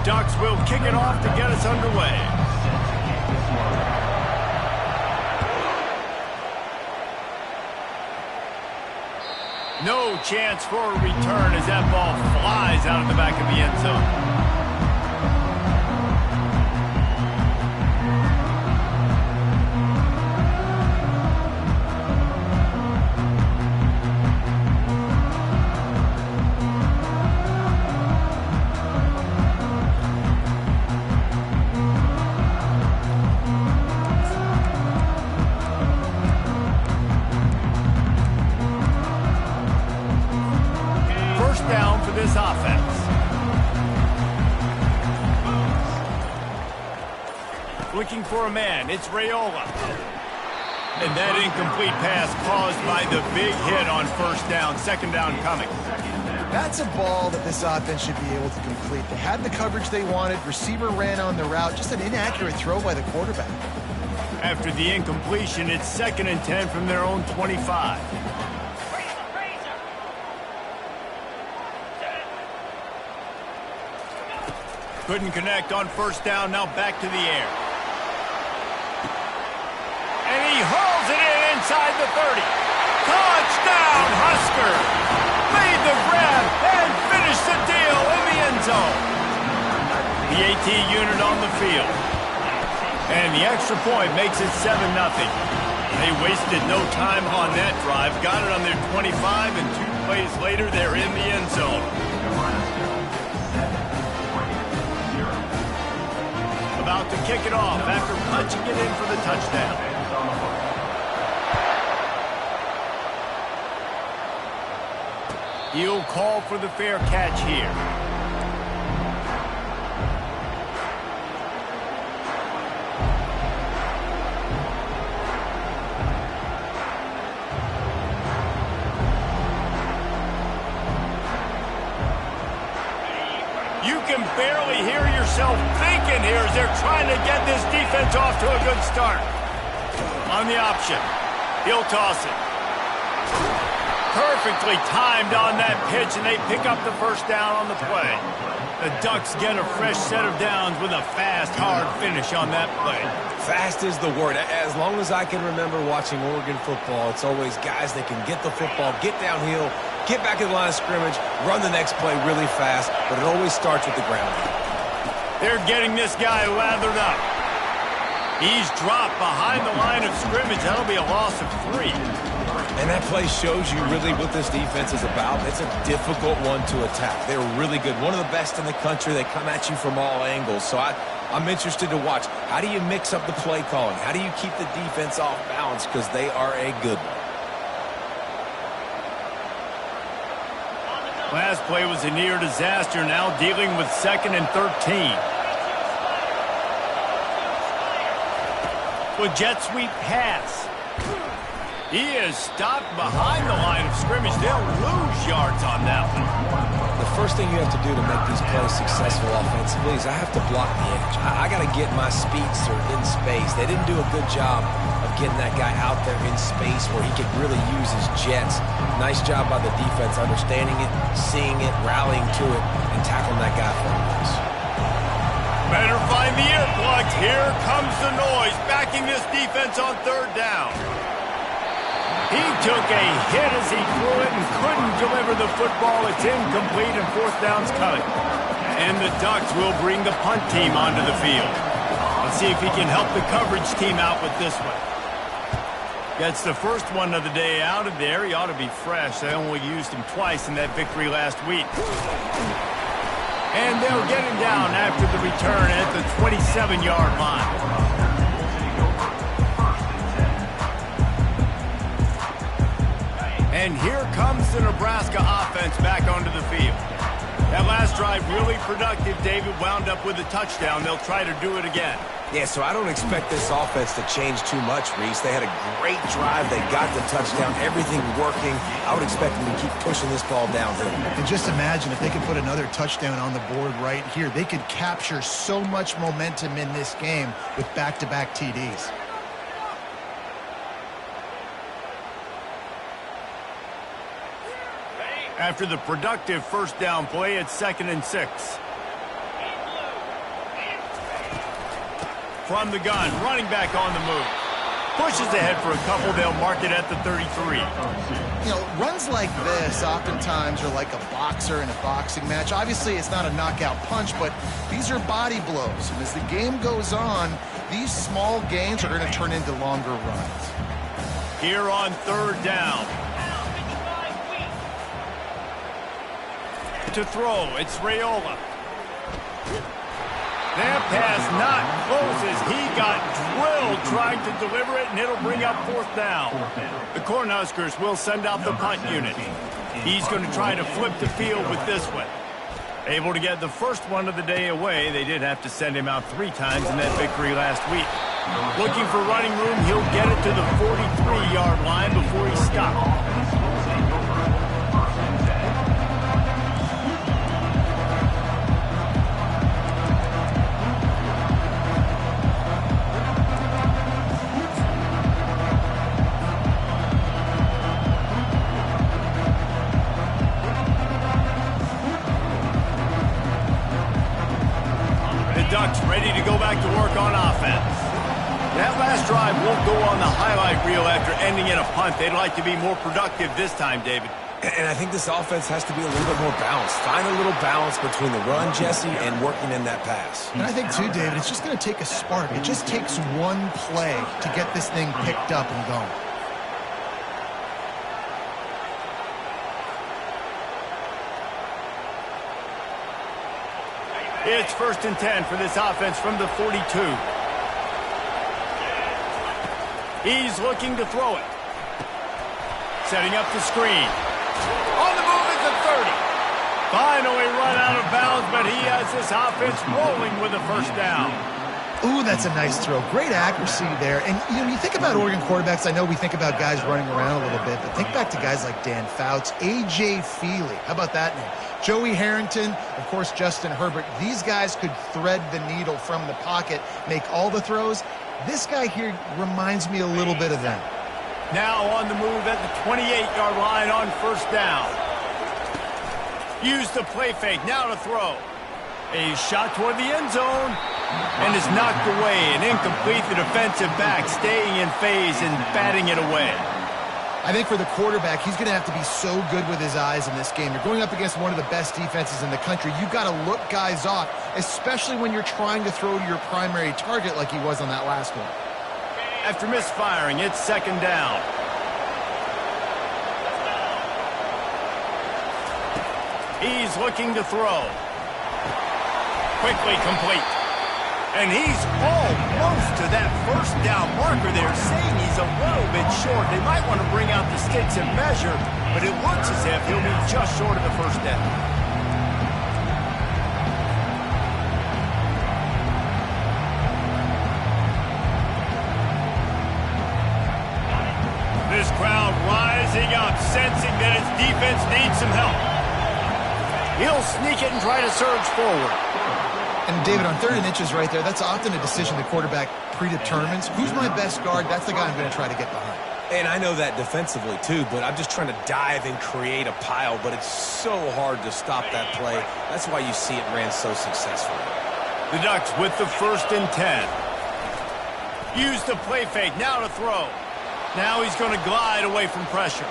Ducks will kick it off to get us underway. No chance for a return as that ball flies out of the back of the end zone. Down for this offense. Looking for a man. It's Raiola. And that incomplete pass caused by the big hit on first down. Second down coming. That's a ball that this offense should be able to complete. They had the coverage they wanted. Receiver ran on the route. Just an inaccurate throw by the quarterback. After the incompletion, it's 2nd and 10 from their own 25. Couldn't connect on first down, now back to the air. And he hauls it in inside the 30. Touchdown, Husker! Made the grab and finished the deal in the end zone. The AT unit on the field. And the extra point makes it 7-0. They wasted no time on that drive. Got it on their 25, and 2 plays later, they're in the end zone. About to kick it off after punching it in for the touchdown. He'll call for the fair catch here. You can barely hear yourself thinking here as they're trying to get this defense off to a good start. On the option, he'll toss it. Perfectly timed on that pitch, and they pick up the first down on the play. The Ducks get a fresh set of downs with a fast, hard finish on that play. Fast is the word. As long as I can remember watching Oregon football, it's always guys that can get the football, get downhill, get back in the line of scrimmage, run the next play really fast, but it always starts with the ground. They're getting this guy lathered up. He's dropped behind the line of scrimmage. That'll be a loss of 3. And that play shows you really what this defense is about. It's a difficult one to attack. They're really good. One of the best in the country. They come at you from all angles. So I'm interested to watch. How do you mix up the play calling? How do you keep the defense off balance? Because they are a good one. Last play was a near disaster, now dealing with 2nd and 13. With jet sweep pass. He is stopped behind the line of scrimmage. They'll lose yards on that one. The first thing you have to do to make these plays successful offensively is I have to block the edge. I got to get my speedster in space. They didn't do a good job of getting that guy out there in space where he could really use his jets. Nice job by the defense understanding it, seeing it, rallying to it, and tackling that guy for a loss. Better find the earplugs. Here comes the noise, backing this defense on 3rd down. He took a hit as he threw it and couldn't deliver the football. It's incomplete, and 4th down's coming. And the Ducks will bring the punt team onto the field. Let's see if he can help the coverage team out with this one. Gets the first one of the day out of there. He ought to be fresh. They only used him twice in that victory last week. And they'll get him down after the return at the 27-yard line. And here comes the Nebraska offense back onto the field. That last drive really productive. David wound up with a touchdown. They'll try to do it again. Yeah, so I don't expect this offense to change too much, Reese. They had a great drive. They got the touchdown. Everything working. I would expect them to keep pushing this ball downhill. And just imagine if they could put another touchdown on the board right here. They could capture so much momentum in this game with back-to-back TDs. After the productive first down play, it's 2nd and 6. from the gun, running back on the move. Pushes ahead for a couple. They'll mark it at the 33. You know, runs like this oftentimes are like a boxer in a boxing match. Obviously, it's not a knockout punch, but these are body blows. And as the game goes on, these small gains are going to turn into longer runs. Here on third down. To throw, it's Raiola. That pass not close as he got drilled trying to deliver it, and it'll bring up fourth down. The Cornhuskers will send out the punt unit. He's going to try to flip the field with this one. Able to get the first one of the day away. They did have to send him out 3 times in that victory last week. Looking for running room, he'll get it to the 43-yard line before he stops. Ducks ready to go back to work on offense. That last drive won't go on the highlight reel after ending in a punt. They'd like to be more productive this time, David. And I think this offense has to be a little bit more balanced. Find a little balance between the run, Jesse, and working in that pass. And I think, too, David, it's just going to take a spark. It just takes one play to get this thing picked up and going. It's 1st and 10 for this offense from the 42. He's looking to throw it. Setting up the screen. On the move at the 30. Finally run out of bounds, but he has this offense rolling with a first down. Ooh, that's a nice throw. Great accuracy there. And you think about Oregon quarterbacks, I know we think about guys running around a little bit, but think back to guys like Dan Fouts, A.J. Feely. How about that name? Joey Harrington, of course, Justin Herbert. These guys could thread the needle from the pocket, make all the throws. This guy here reminds me a little bit of them. Now on the move at the 28-yard line on first down. Use the play fake, now to throw. A shot toward the end zone, and is knocked away and incomplete. The defensive back staying in phase and batting it away. I think for the quarterback, he's going to have to be so good with his eyes in this game. You're going up against one of the best defenses in the country. You've got to look guys off, especially when you're trying to throw to your primary target like he was on that last one. After misfiring, it's 2nd down. He's looking to throw. Quickly complete. And he's almost to that first down marker there, saying he's a little bit short. They might want to bring out the sticks and measure, but it looks as if he'll be just short of the first down. This crowd rising up, sensing that its defense needs some help. He'll sneak it and try to surge forward. And, David, on 3rd and inches right there, that's often a decision the quarterback predetermines. Who's my best guard? That's the guy I'm going to try to get behind. And I know that defensively, too, but I'm just trying to dive and create a pile, but it's so hard to stop that play. That's why you see it ran so successfully. The Ducks with the 1st and 10. Use the play fake, now to throw. Now he's going to glide away from pressure.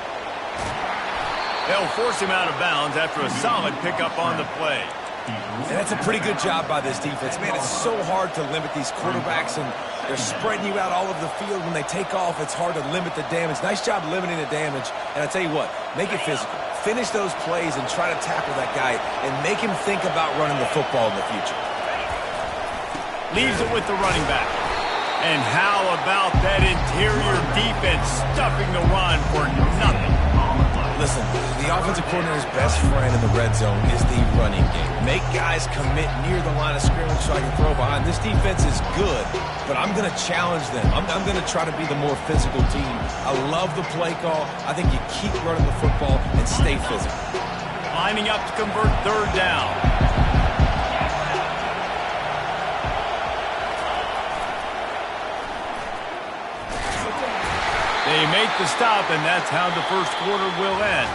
They'll force him out of bounds after a solid pickup on the play. And that's a pretty good job by this defense. Man, it's so hard to limit these quarterbacks, and they're spreading you out all over the field. When they take off, it's hard to limit the damage. Nice job limiting the damage. And I tell you what, make it physical. Finish those plays and try to tackle that guy and make him think about running the football in the future. Leaves it with the running back. And how about that interior defense stuffing the run for nothing? Listen, the offensive coordinator's best friend in the red zone is the running game. Make guys commit near the line of scrimmage so I can throw behind. This defense is good, but I'm going to challenge them. I'm going to try to be the more physical team. I love the play call. I think you keep running the football and stay physical. Lining up to convert 3rd down. They make the stop, and that's how the first quarter will end.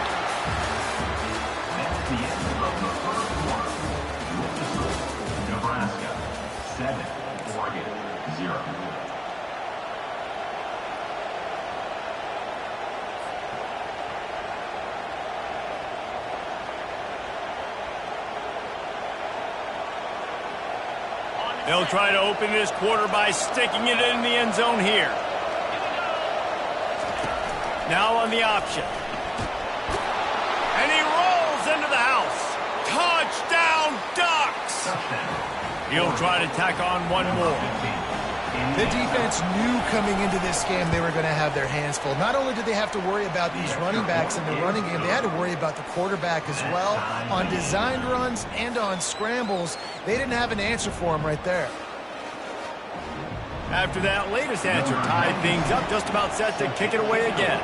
That's the end of the first quarter. Nebraska 7, Oregon 0. They'll try to open this quarter by sticking it in the end zone here. Now on the option. And he rolls into the house. Touchdown, Ducks! He'll try to tack on one more. The defense knew coming into this game they were going to have their hands full. Not only did they have to worry about these running backs in the running game, they had to worry about the quarterback as well. On designed runs and on scrambles, they didn't have an answer for him right there. After that latest answer tied things up, just about set to kick it away again.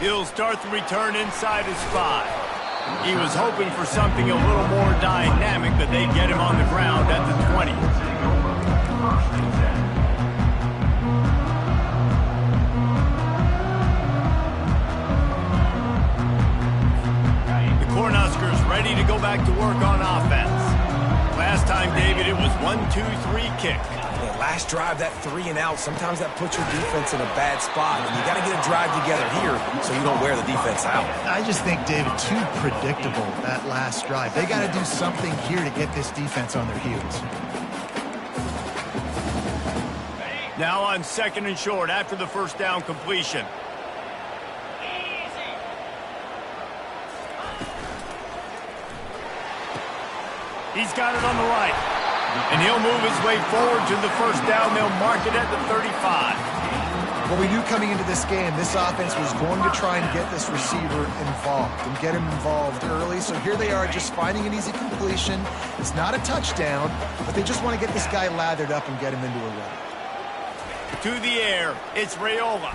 He'll start the return inside his 5. He was hoping for something a little more dynamic, but they get him on the ground at the 20. The Cornhuskers ready to go back to work on offense. Last time, David, it was 1-2-3 kick. Yeah, last drive, that 3 and out, sometimes that puts your defense in a bad spot, and you got to get a drive together here so you don't wear the defense out. I just think, David, too predictable, that last drive. They got to do something here to get this defense on their heels. Now on 2nd and short after the first down completion. He's got it on the right. And he'll move his way forward to the first down. They'll mark it at the 35. Well, we knew coming into this game, this offense was going to try and get this receiver involved and get him involved early. So here they are just finding an easy completion. It's not a touchdown, but they just want to get this guy lathered up and get him into a run. To the air, it's Raiola.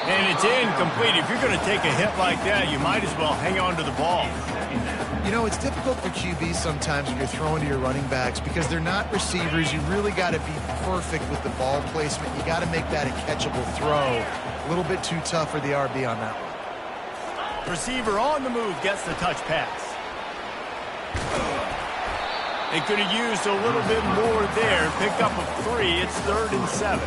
And it's incomplete. If you're going to take a hit like that, you might as well hang on to the ball. You know, it's difficult for QBs sometimes when you're throwing to your running backs because they're not receivers. You really got to be perfect with the ball placement. You got to make that a catchable throw. A little bit too tough for the RB on that one. Receiver on the move gets the touch pass. They could have used a little bit more there. Picked up a 3. It's 3rd and 7.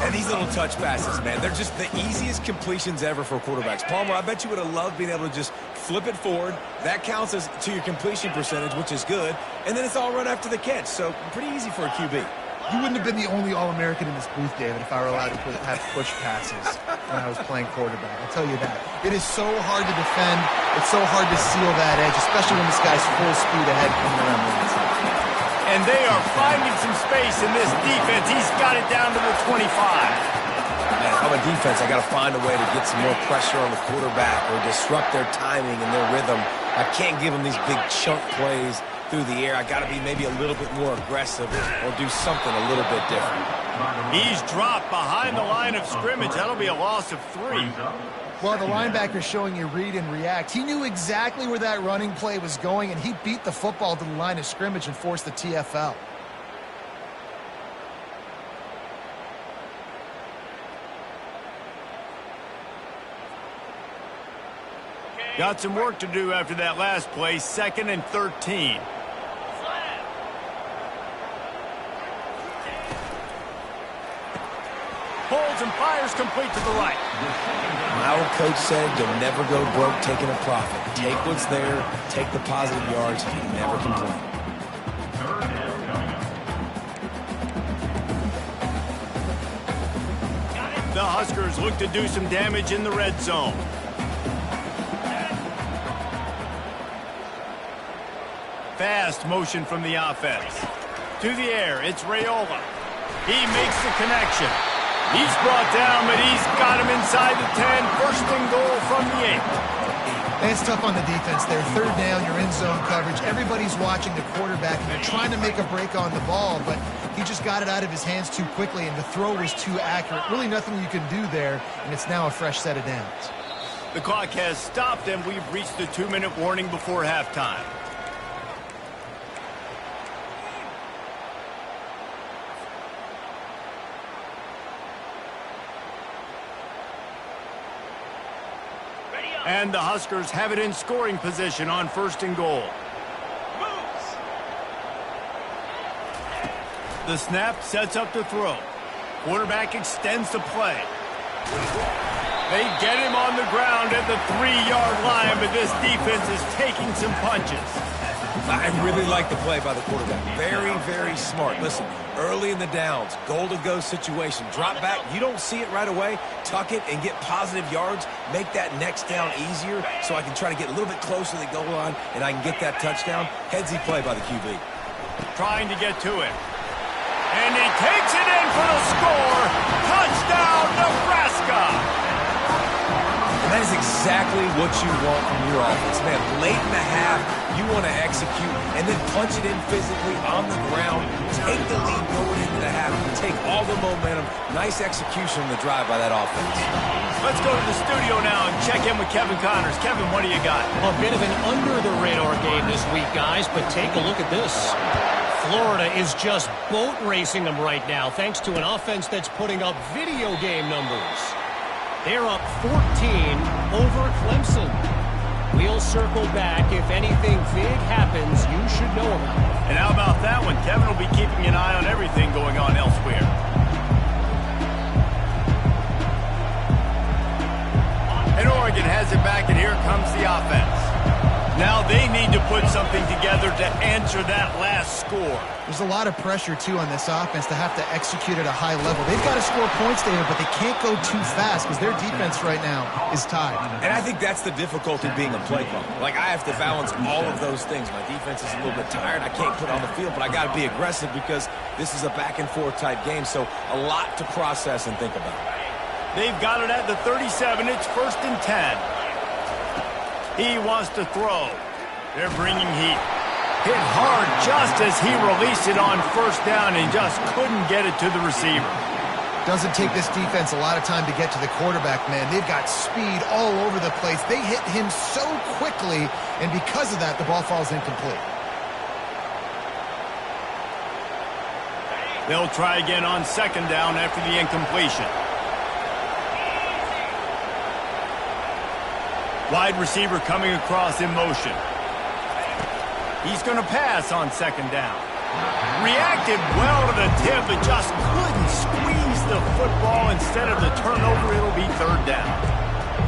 And these little touch passes, man, they're just the easiest completions ever for quarterbacks. Palmer, I bet you would have loved being able to just flip it forward. That counts as to your completion percentage, which is good. And then it's all run after the catch. So pretty easy for a QB. You wouldn't have been the only All-American in this booth, David, if I were allowed to have push passes when I was playing quarterback. I'll tell you that. It is so hard to defend. It's so hard to seal that edge, especially when this guy's full speed ahead coming around the inside. And they are finding some space in this defense. He's got it down to the 25. Man, I'm a defense. I got to find a way to get some more pressure on the quarterback or disrupt their timing and their rhythm. I can't give them these big chunk plays through the air. I got to be maybe a little bit more aggressive or do something a little bit different. He's dropped behind the line of scrimmage. That'll be a loss of 3. Well, the linebacker's showing you read and react. He knew exactly where that running play was going, and he beat the football to the line of scrimmage and forced the TFL. Got some work to do after that last play. 2nd and 13. Pulls and fires complete to the right. My old coach said you'll never go broke taking a profit. Take what's there, take the positive yards, and never complain. The Huskers look to do some damage in the red zone. Fast motion from the offense. To the air, it's Raiola. He makes the connection. He's brought down, but he's got him inside the 10. 1st and goal from the 8. And it's tough on the defense there. 3rd down, you're in zone coverage. Everybody's watching the quarterback, and they're trying to make a break on the ball, but he just got it out of his hands too quickly, and the throw was too accurate. Really nothing you can do there, and it's now a fresh set of downs. The clock has stopped, and we've reached the 2-minute warning before halftime. And the Huskers have it in scoring position on 1st and goal. The snap sets up the throw. Quarterback extends the play. They get him on the ground at the 3-yard line, but this defense is taking some punches. I really like the play by the quarterback. Very, very smart. Listen, early in the downs, goal-to-go situation, drop back. You don't see it right away. Tuck it and get positive yards. Make that next down easier so I can try to get a little bit closer to the goal line and I can get that touchdown. Headsy play by the QB. Trying to get to it. And he takes it in for the score. Touchdown, Nebraska! And that is exactly what you want from your offense. Man, late in the half, you want to execute and then punch it in physically on the ground. Take the lead going into the half. Take all the momentum. Nice execution on the drive by that offense. Let's go to the studio now and check in with Kevin Connors. Kevin, what do you got? A bit of an under-the-radar game this week, guys, but take a look at this. Florida is just boat racing them right now, thanks to an offense that's putting up video game numbers. They're up 14 over Clemson. We'll circle back. If anything big happens, you should know about it. And how about that one? Kevin will be keeping an eye on everything going on elsewhere. And Oregon has it back, and here comes the offense. Now they need to put something together to answer that last score. There's a lot of pressure, too, on this offense to have to execute at a high level. They've got to score points, David, but they can't go too fast because their defense right now is tied. And I think that's the difficulty being a play caller. Like, I have to balance all of those things. My defense is a little bit tired. I can't put it on the field, but I got to be aggressive because this is a back-and-forth type game, so a lot to process and think about. They've got it at the 37. It's 1st and 10. He wants to throw. They're bringing heat. Hit hard just as he released it on 1st down and just couldn't get it to the receiver. Doesn't take this defense a lot of time to get to the quarterback, man. They've got speed all over the place. They hit him so quickly, and because of that, the ball falls incomplete. They'll try again on 2nd down after the incompletion. Wide receiver coming across in motion. He's going to pass on 2nd down. Reacted well to the tip, but just couldn't squeeze the football. Instead of the turnover, it'll be 3rd down.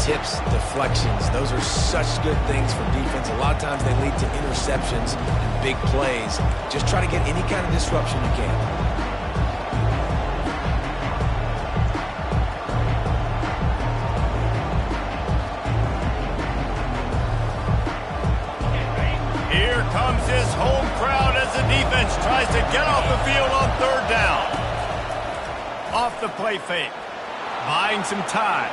Tips, deflections, those are such good things for defense. A lot of times they lead to interceptions and big plays. Just try to get any kind of disruption you can. Comes his home crowd as the defense tries to get off the field on 3rd down. Off the play fake. Buying some time.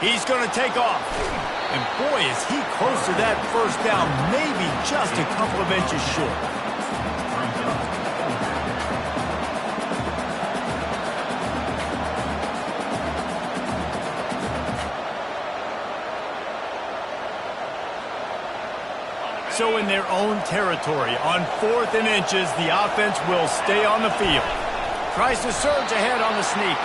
He's going to take off. And boy, is he close to that 1st down, maybe just a couple of inches short. So in their own territory, on 4th and inches, the offense will stay on the field. Tries to surge ahead on the sneak.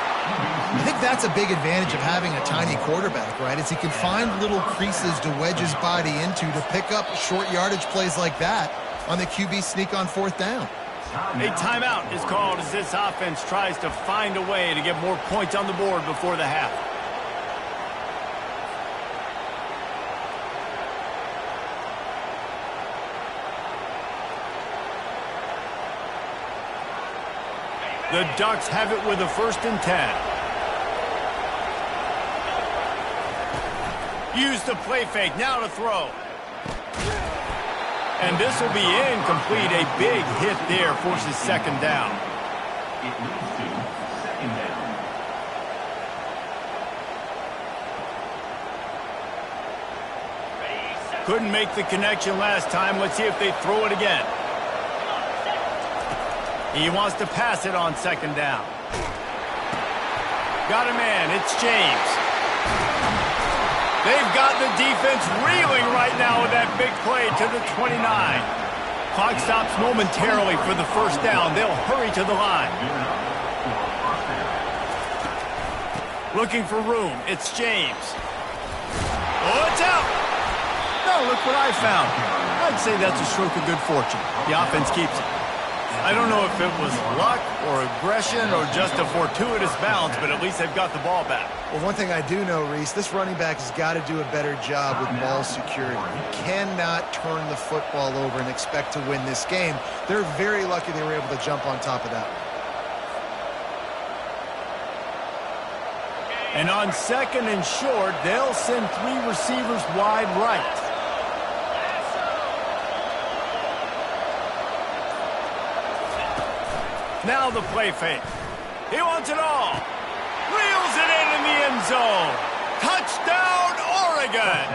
I think that's a big advantage of having a tiny quarterback, right? Is he can find little creases to wedge his body into to pick up short yardage plays like that on the QB sneak on 4th down. A timeout is called as this offense tries to find a way to get more points on the board before the half. The Ducks have it with a 1st and 10. Use the play fake, now to throw. And this will be incomplete. A big hit there forces 2nd down. Couldn't make the connection last time. Let's see if they throw it again. He wants to pass it on 2nd down. Got a man. It's James. They've got the defense reeling right now with that big play to the 29. Clock stops momentarily for the 1st down. They'll hurry to the line. Looking for room. It's James. Oh, it's out. Now look what I found. I'd say that's a stroke of good fortune. The offense keeps it. I don't know if it was luck or aggression or just a fortuitous bounce, but at least they've got the ball back. Well, one thing I do know, Reese, this running back has got to do a better job with ball security. You cannot turn the football over and expect to win this game. They're very lucky they were able to jump on top of that one. And on 2nd and short, they'll send 3 receivers wide right. Now the play fake. He wants it all. Reels it in the end zone. Touchdown, Oregon.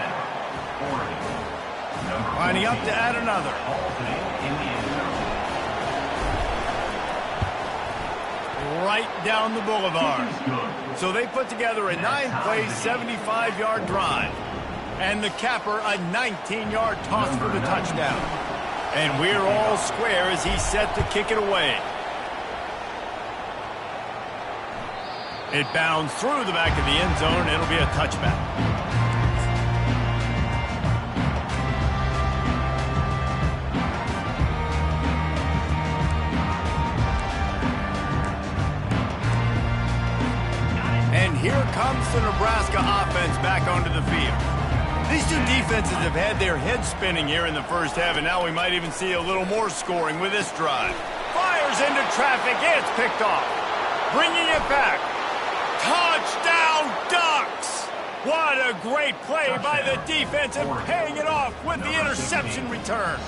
Lining up to add another. Right down the boulevard. So they put together a 9-play, 75-yard drive. And the capper, a 19-yard toss for the touchdown. And we're all square as he's set to kick it away. It bounds through the back of the end zone. It'll be a touchback. And here comes the Nebraska offense back onto the field. These two defenses have had their heads spinning here in the first half, and now we might even see a little more scoring with this drive. Fires into traffic. It's picked off. Bringing it back. Touchdown, Ducks! What a great play by the defense and paying it off with the interception return.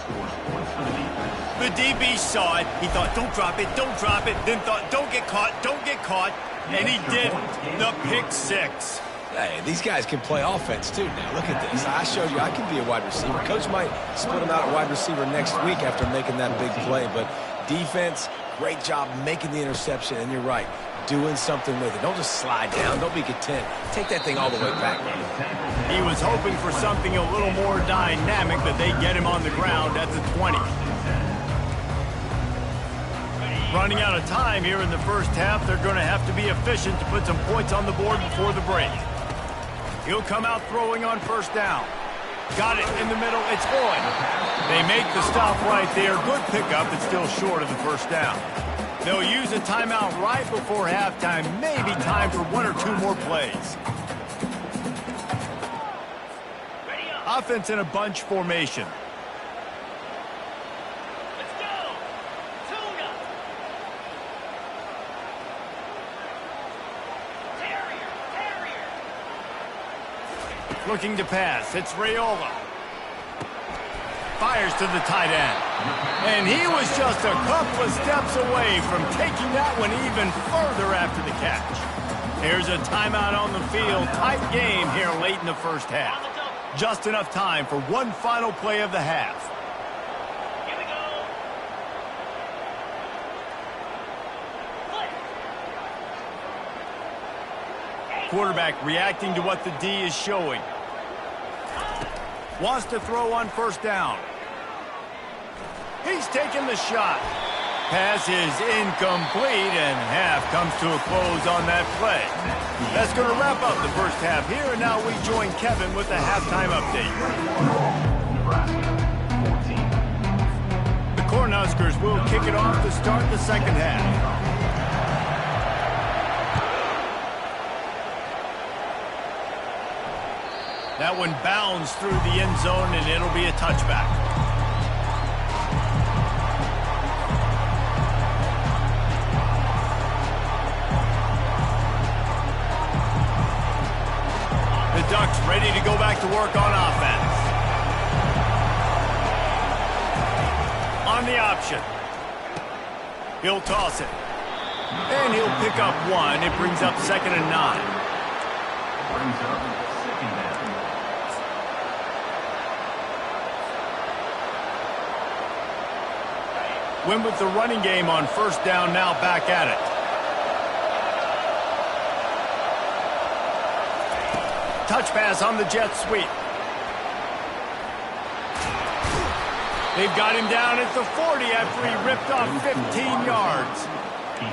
The DB saw it. He thought, don't drop it, don't drop it. Then thought, don't get caught, don't get caught. And he didn't. The pick 6. Hey, these guys can play offense, too, now. Look at this. I showed you I can be a wide receiver. Coach might split him out at wide receiver next week after making that big play. But defense, great job making the interception. And you're right, doing something with it. Don't just slide down. Don't be content. Take that thing all the way back. He was hoping for something a little more dynamic, but they get him on the ground at the 20. Running out of time here in the first half, they're going to have to be efficient to put some points on the board before the break. He'll come out throwing on first down. Got it in the middle. It's Boyd. They make the stop right there. Good pickup. It's still short of the first down. They'll use a timeout right before halftime. Maybe time for 1 or 2 more plays. Offense in a bunch formation. Looking to pass. It's Raiola. Fires to the tight end. And he was just a couple of steps away from taking that one even further after the catch. Here's a timeout on the field. Tight game here late in the first half. Just enough time for one final play of the half. Here we go. Quarterback reacting to what the D is showing. Wants to throw on first down. He's taking the shot. Pass is incomplete, and half comes to a close on that play. That's going to wrap up the first half here, and now we join Kevin with the halftime update. The Cornhuskers will kick it off to start the second half. That one bounds through the end zone, and it'll be a touchback. The Ducks ready to go back to work on offense. On the option. He'll toss it. And he'll pick up 1. It brings up 2nd and 9. Win with the running game on first down, now back at it. Touch pass on the jet sweep. They've got him down at the 40 after he ripped off 15 yards.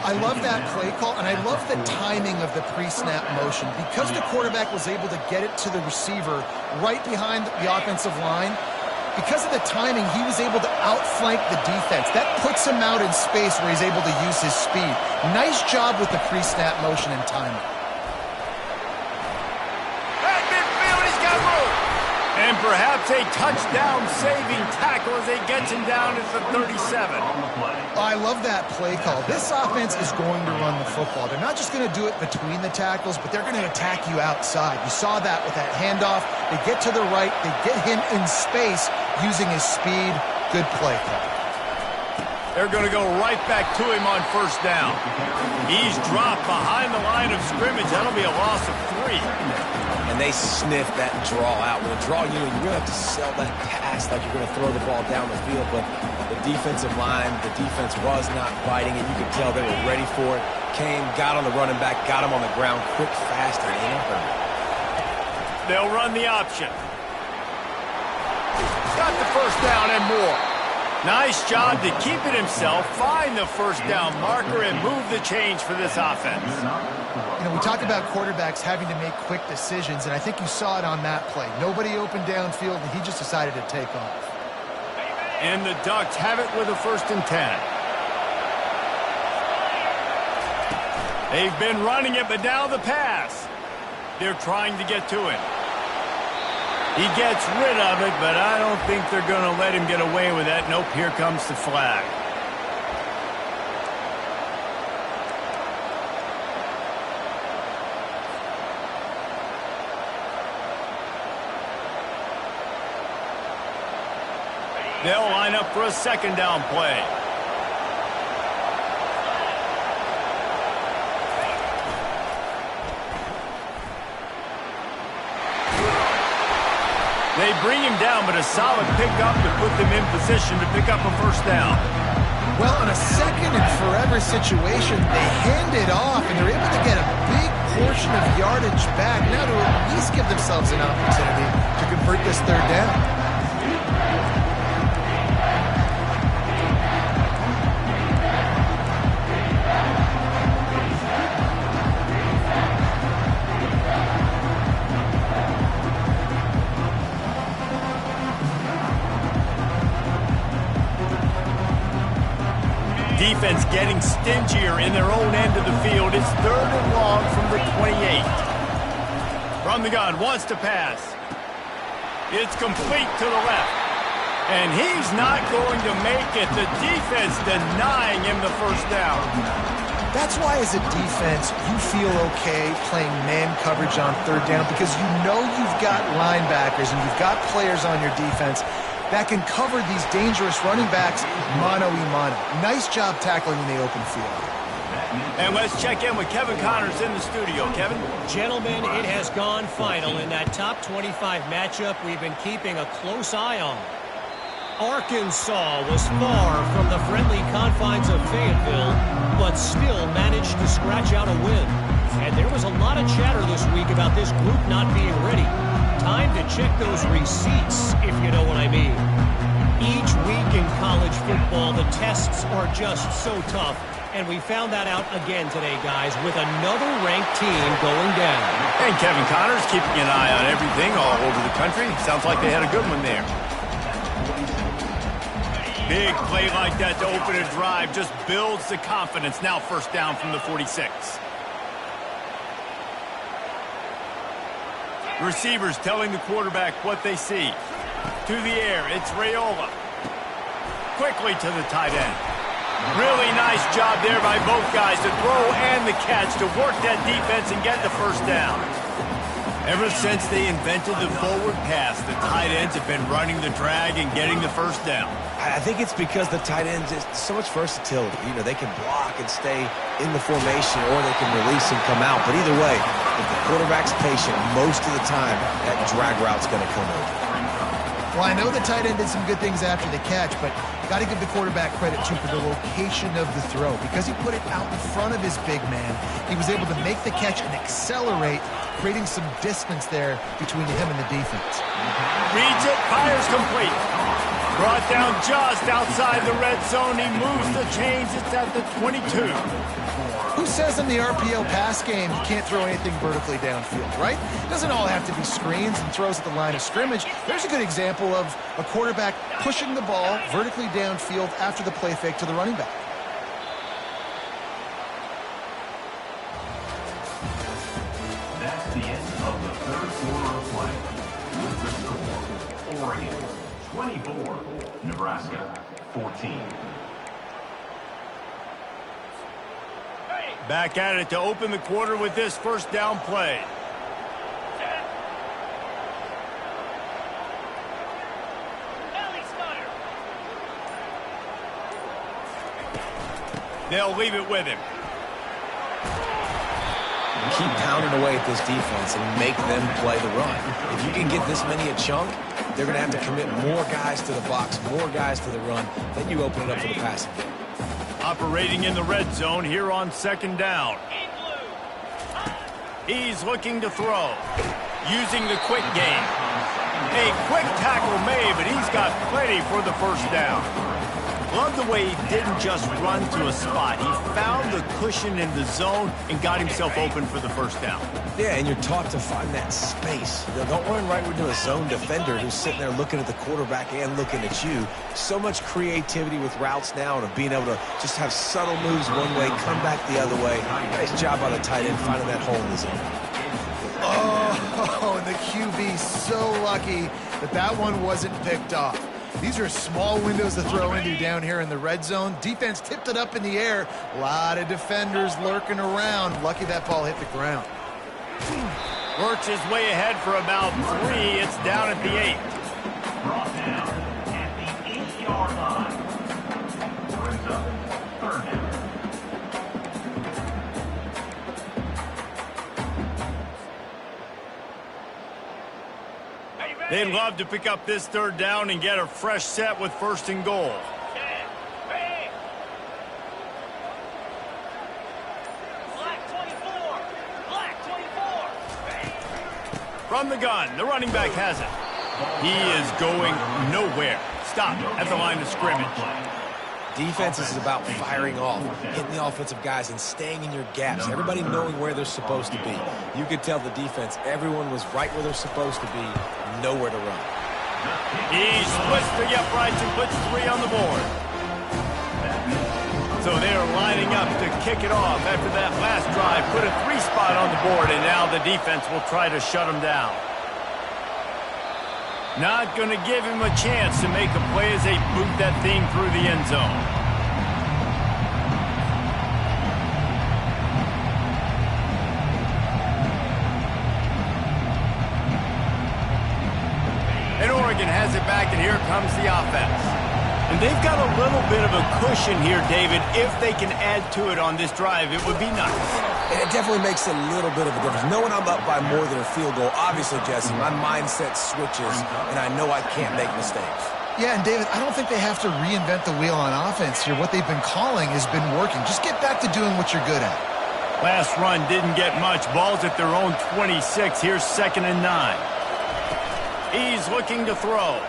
I love that play call, and I love the timing of the pre-snap motion. Because the quarterback was able to get it to the receiver right behind the offensive line, because of the timing, he was able to outflank the defense. That puts him out in space where he's able to use his speed. Nice job with the pre-snap motion and timing. At midfield, he's got room. And perhaps a touchdown-saving tackle as he gets him down at the 37. I love that play call. This offense is going to run the football. They're not just going to do it between the tackles, but they're going to attack you outside. You saw that with that handoff. They get to the right. They get him in space using his speed. Good play call. They're going to go right back to him on first down. He's dropped behind the line of scrimmage. That'll be a loss of 3. And they sniff that draw out. With a draw unit, you really have to sell that pass like you're going to throw the ball down the field. But the defensive line, the defense was not biting it. You could tell they were ready for it. Came, got on the running back, got him on the ground quick, fast, and in a hurry. They'll run the option. Got the first down and more. Nice job to keep it himself, find the first down marker, and move the change for this offense. You know, we talk about quarterbacks having to make quick decisions, and I think you saw it on that play. Nobody opened downfield, and he just decided to take off. And the Ducks have it with a 1st and 10. They've been running it, but now the pass. They're trying to get to him. He gets rid of it, but I don't think they're going to let him get away with that. Nope, here comes the flag. They'll line up for a 2nd down play. They bring him down, but a solid pickup to put them in position to pick up a 1st down. Well, in a 2nd and forever situation, they hand it off, and they're able to get a big portion of yardage back now to at least give themselves an opportunity to convert this 3rd down. Defense getting stingier in their own end of the field. It's 3rd and long from the 28. From the gun, wants to pass. It's complete to the left. And he's not going to make it. The defense denying him the 1st down. That's why as a defense, you feel okay playing man coverage on 3rd down because you know you've got linebackers and you've got players on your defense that can cover these dangerous running backs mano-a-mano. Nice job tackling in the open field. And let's check in with Kevin Connors in the studio. Kevin? Gentlemen, it has gone final in that top 25 matchup we've been keeping a close eye on. Arkansas was far from the friendly confines of Fayetteville, but still managed to scratch out a win. And there was a lot of chatter this week about this group not being ready. Time to check those receipts, if you know what I mean. Each week in college football, the tests are just so tough, and we found that out again today, guys, with another ranked team going down. And Kevin Connors keeping an eye on everything all over the country. Sounds like they had a good one there. Big play like that to open a drive just builds the confidence. Now 1st down from the 46. Receivers telling the quarterback what they see. To the air, it's Raiola. Quickly to the tight end. Really nice job there by both guys to throw and the catch to work that defense and get the 1st down. Ever since they invented the forward pass, the tight ends have been running the drag and getting the 1st down. I think it's because the tight ends is so much versatility. You know, they can block and stay in the formation, or they can release and come out. But either way, if the quarterback's patient, most of the time, that drag route's going to come over. Well, I know the tight end did some good things after the catch, but got to give the quarterback credit, too, for the location of the throw. Because he put it out in front of his big man, he was able to make the catch and accelerate, creating some distance there between him and the defense. Reads it, fires complete. Brought down just outside the red zone. He moves the chains. It's at the 22. Who says in the RPO pass game you can't throw anything vertically downfield, right? It doesn't all have to be screens and throws at the line of scrimmage. There's a good example of a quarterback pushing the ball vertically downfield after the play fake to the running back. That's the end of the third quarter of play. With the score, Oregon 24, Nebraska 14. Back at it to open the quarter with this first down play. They'll leave it with him. Keep pounding away at this defense and make them play the run. If you can get this many a chunk, they're going to have to commit more guys to the box, more guys to the run. Then you open it up for the passing game. Operating in the red zone here on second down. He's looking to throw. Using the quick game. A quick tackle made, but he's got plenty for the first down. Love the way he didn't just run to a spot. He found the cushion in the zone and got himself open for the first down. Yeah, and you're taught to find that space. You know, don't run right into a zone defender who's sitting there looking at the quarterback and looking at you. So much creativity with routes now and of being able to just have subtle moves one way, come back the other way. Nice job by the tight end finding that hole in the zone. Oh, and the QB so lucky that that one wasn't picked off. These are small windows to throw into down here in the red zone. Defense tipped it up in the air. A lot of defenders lurking around. Lucky that ball hit the ground. Works his way ahead for about 3. It's down at the 8. Brought down at the 8-yard line. Brings up third down. They'd love to pick up this third down and get a fresh set with first and goal. From the gun, the running back has it. He is going nowhere. Stop at the line of scrimmage. Defense is about firing off, hitting the offensive guys, and staying in your gaps. Everybody knowing where they're supposed to be. You could tell the defense, everyone was right where they're supposed to be, nowhere to run. He splits the uprights and puts 3 on the board. So they're lining up to kick it off after that last drive. Put a 3 spot on the board, and now the defense will try to shut him down. Not going to give him a chance to make a play as they boot that thing through the end zone. And Oregon has it back, and here comes the offense. And they've got a little bit of a cushion here, David. If they can add to it on this drive, it would be nice. It definitely makes a little bit of a difference. Knowing I'm up by more than a field goal, obviously, Jesse, my mindset switches, and I know I can't make mistakes. Yeah, and David, I don't think they have to reinvent the wheel on offense here. What they've been calling has been working. Just get back to doing what you're good at. Last run didn't get much. Ball's at their own 26. Here's 2nd and 9. He's looking to throw.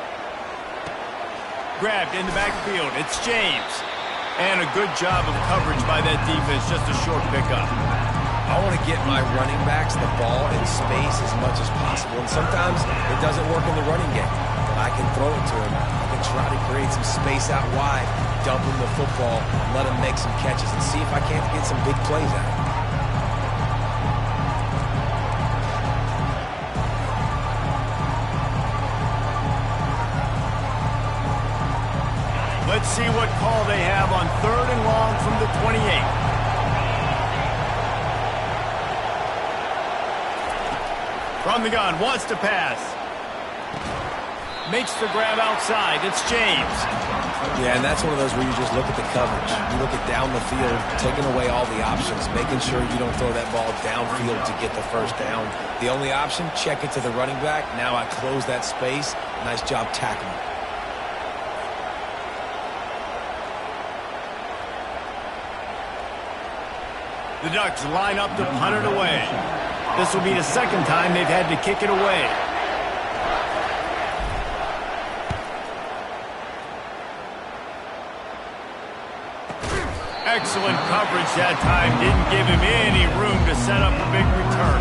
Grabbed in the backfield. It's James. And a good job of coverage by that defense. Just a short pickup. I want to get my running backs the ball in space as much as possible. And sometimes it doesn't work in the running game. But I can throw it to him. I can try to create some space out wide, dump him the football, let him make some catches, and see if I can't get some big plays out of him. Let's see what call they have on 3rd and long from the 28. From the gun, wants to pass. Makes the grab outside. It's James. Yeah, and that's one of those where you just look at the coverage. You look at down the field, taking away all the options, making sure you don't throw that ball downfield to get the first down. The only option, check it to the running back. Now I close that space. Nice job tackling. The Ducks line up to punt it away. This will be the 2nd time they've had to kick it away. Excellent coverage that time. Didn't give him any room to set up a big return.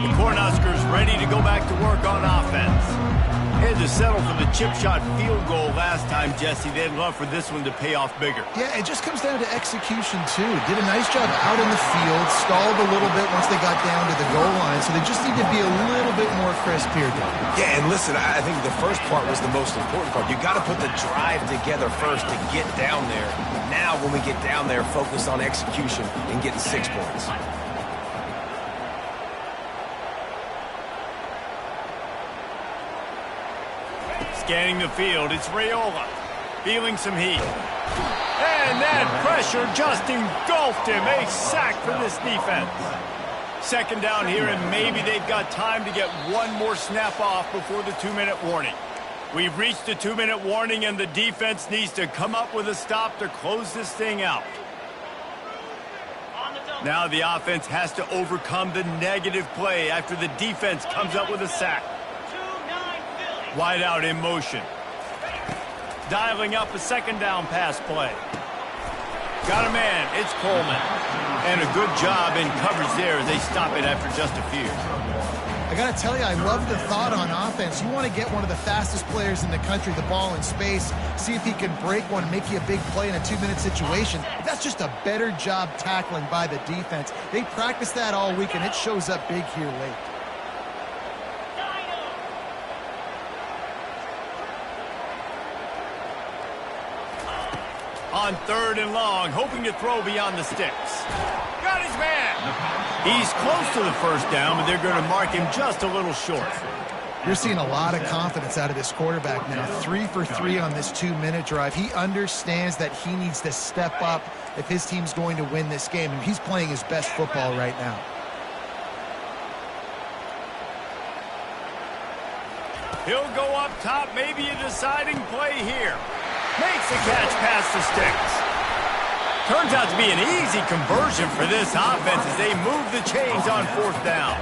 The Cornhuskers ready to go back to work on offense. They had to settle for the chip shot field goal last time, Jesse. They'd love for this one to pay off bigger. Yeah, it just comes down to execution, too. Did a nice job out in the field, stalled a little bit once they got down to the goal line, so they just need to be a little bit more crisp here, Doug. Yeah, and listen, I think the first part was the most important part. You got to put the drive together first to get down there. Now, when we get down there, focus on execution and getting 6 points. Scanning the field, it's Raiola. Feeling some heat. And that pressure just engulfed him. A sack for this defense. Second down here, and maybe they've got time to get one more snap off before the 2-minute warning. We've reached the 2-minute warning, and the defense needs to come up with a stop to close this thing out. Now the offense has to overcome the negative play after the defense comes up with a sack. Wide out in motion. Dialing up a second down pass play. Got a man. It's Coleman. And a good job in coverage there as they stop it after just a few. I got to tell you, I love the thought on offense. You want to get one of the fastest players in the country the ball in space, see if he can break one, make you a big play in a 2-minute situation. That's just a better job tackling by the defense. They practice that all week, and it shows up big here late. On 3rd and long, hoping to throw beyond the sticks. Got his man. He's close to the first down, but they're going to mark him just a little short. You're seeing a lot of confidence out of this quarterback now. 3 for 3 on this 2-minute drive. He understands that he needs to step up if his team's going to win this game, and he's playing his best football right now. He'll go up top, maybe a deciding play here. Makes the catch past the sticks. Turns out to be an easy conversion for this offense as they move the chains on 4th down.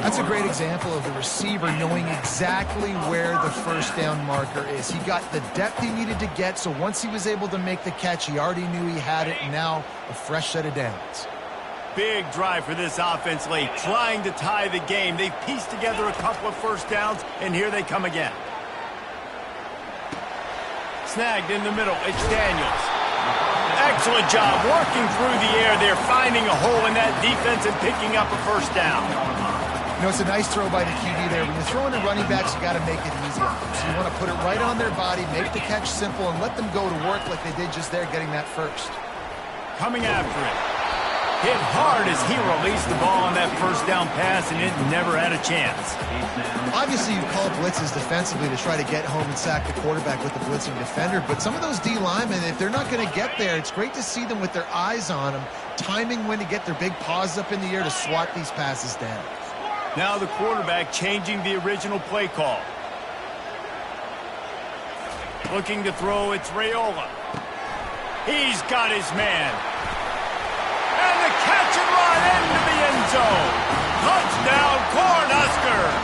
That's a great example of the receiver knowing exactly where the first down marker is. He got the depth he needed to get, so once he was able to make the catch, he already knew he had it, and now a fresh set of downs. Big drive for this offense late, trying to tie the game. They've pieced together a couple of first downs, and here they come again. Snagged in the middle, it's Daniels. Excellent job working through the air there, finding a hole in that defense and picking up a first down. You know, it's a nice throw by the QB there. When you're throwing to running backs, you got to make it easy on them. So you want to put it right on their body, make the catch simple, and let them go to work like they did just there, getting that first. Coming after it. Hit hard as he released the ball on that first down pass, and it never had a chance. Obviously, you call blitzes defensively to try to get home and sack the quarterback with the blitzing defender, but some of those D linemen, if they're not going to get there, it's great to see them with their eyes on them, timing when to get their big paws up in the air to swat these passes down. Now the quarterback changing the original play call. Looking to throw, it's Raiola. He's got his man. And the catch and run into the end zone. Touchdown, Cornhuskers.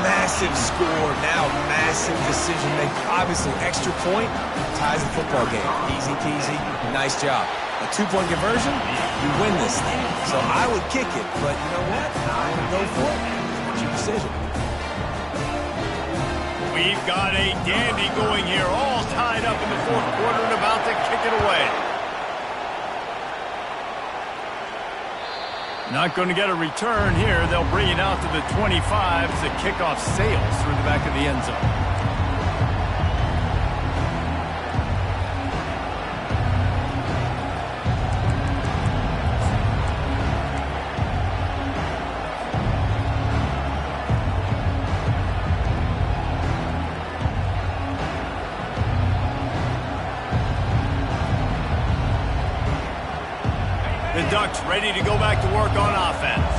Massive score, now massive decision making. Obviously, extra point ties the football game. Easy peasy, nice job. A 2-point conversion, you win this thing. So I would kick it, but you know what? I'm going to go for it. It's your decision. We've got a dandy going here, all tied up in the 4th quarter and about to kick it away. Not going to get a return here. They'll bring it out to the 25 as the kickoff sails through the back of the end zone. The Ducks ready to go back to work on offense.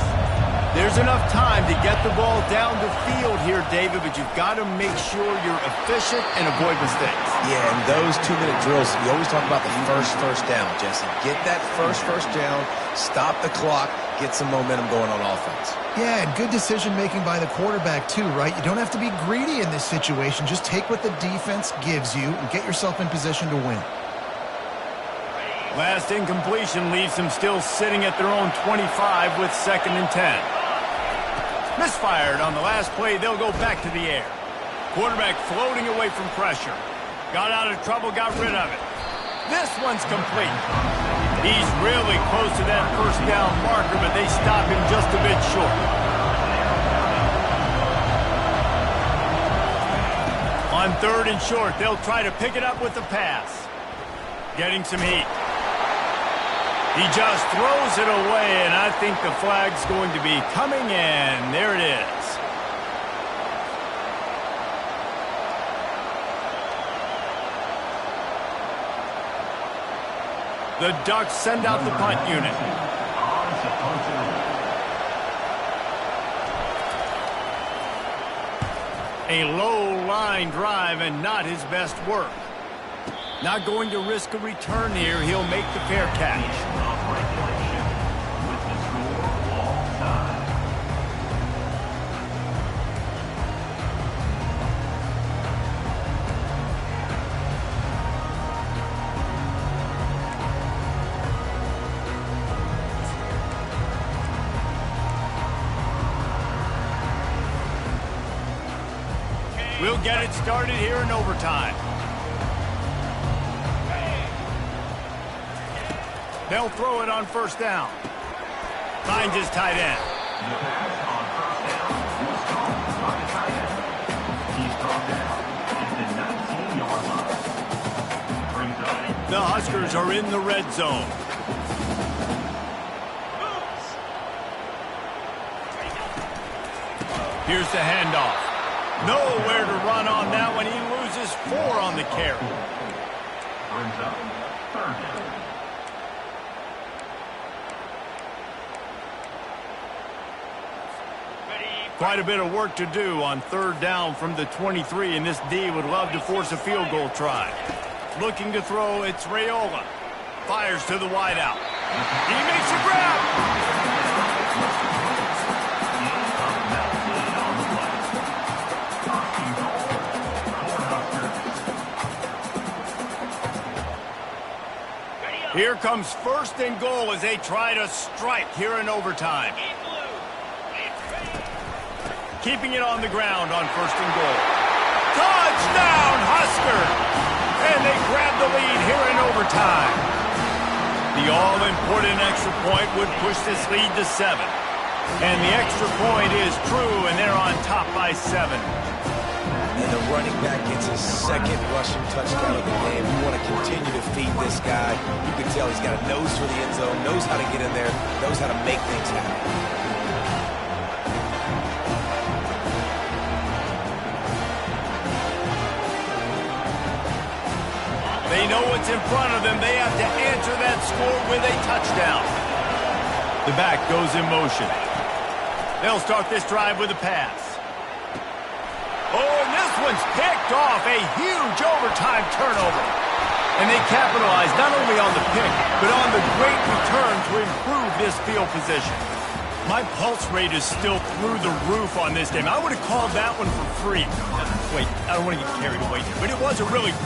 There's enough time to get the ball down the field here, David, but you've got to make sure you're efficient and avoid mistakes. Yeah, and those 2-minute drills, you always talk about the first down, Jesse. Get that first down, stop the clock, get some momentum going on offense. Yeah, and good decision-making by the quarterback, too, right? You don't have to be greedy in this situation. Just take what the defense gives you and get yourself in position to win. Last incompletion leaves them still sitting at their own 25 with 2nd and 10. Misfired on the last play. They'll go back to the air. Quarterback floating away from pressure. Got out of trouble, got rid of it. This one's complete. He's really close to that first down marker, but they stop him just a bit short. On 3rd and short, they'll try to pick it up with the pass. Getting some heat. He just throws it away, and I think the flag's going to be coming in. There it is. The Ducks send out the punt unit. A low line drive and not his best work. Not going to risk a return here. He'll make the fair catch. We'll get it started here in overtime. They'll throw it on 1st down. Finds his tight end. The pass on 1st down was caught by the tight end. He's brought down at the 19-yard line. Brings up. The Huskers are in the red zone. Here's the handoff. Nowhere to run on that one. He loses 4 on the carry. Brings up 3rd down. Quite a bit of work to do on 3rd down from the 23, and this D would love to force a field goal try. Looking to throw, it's Raiola. Fires to the wideout. He makes a grab. Here comes 1st and goal as they try to strike here in overtime. Keeping it on the ground on 1st and goal. Touchdown, Husker! And they grab the lead here in overtime. The all-important extra point would push this lead to 7. And the extra point is true, and they're on top by 7. And the running back gets his 2nd rushing touchdown of the game. You want to continue to feed this guy. You can tell he's got a nose for the end zone, knows how to get in there, knows how to make things happen. They know what's in front of them. They have to answer that score with a touchdown. The back goes in motion. They'll start this drive with a pass. Oh, and this one's picked off. A huge overtime turnover. And they capitalize not only on the pick, but on the great return to improve this field position. My pulse rate is still through the roof on this game. I would have called that one for free. Wait, I don't want to get carried away here, but it was a really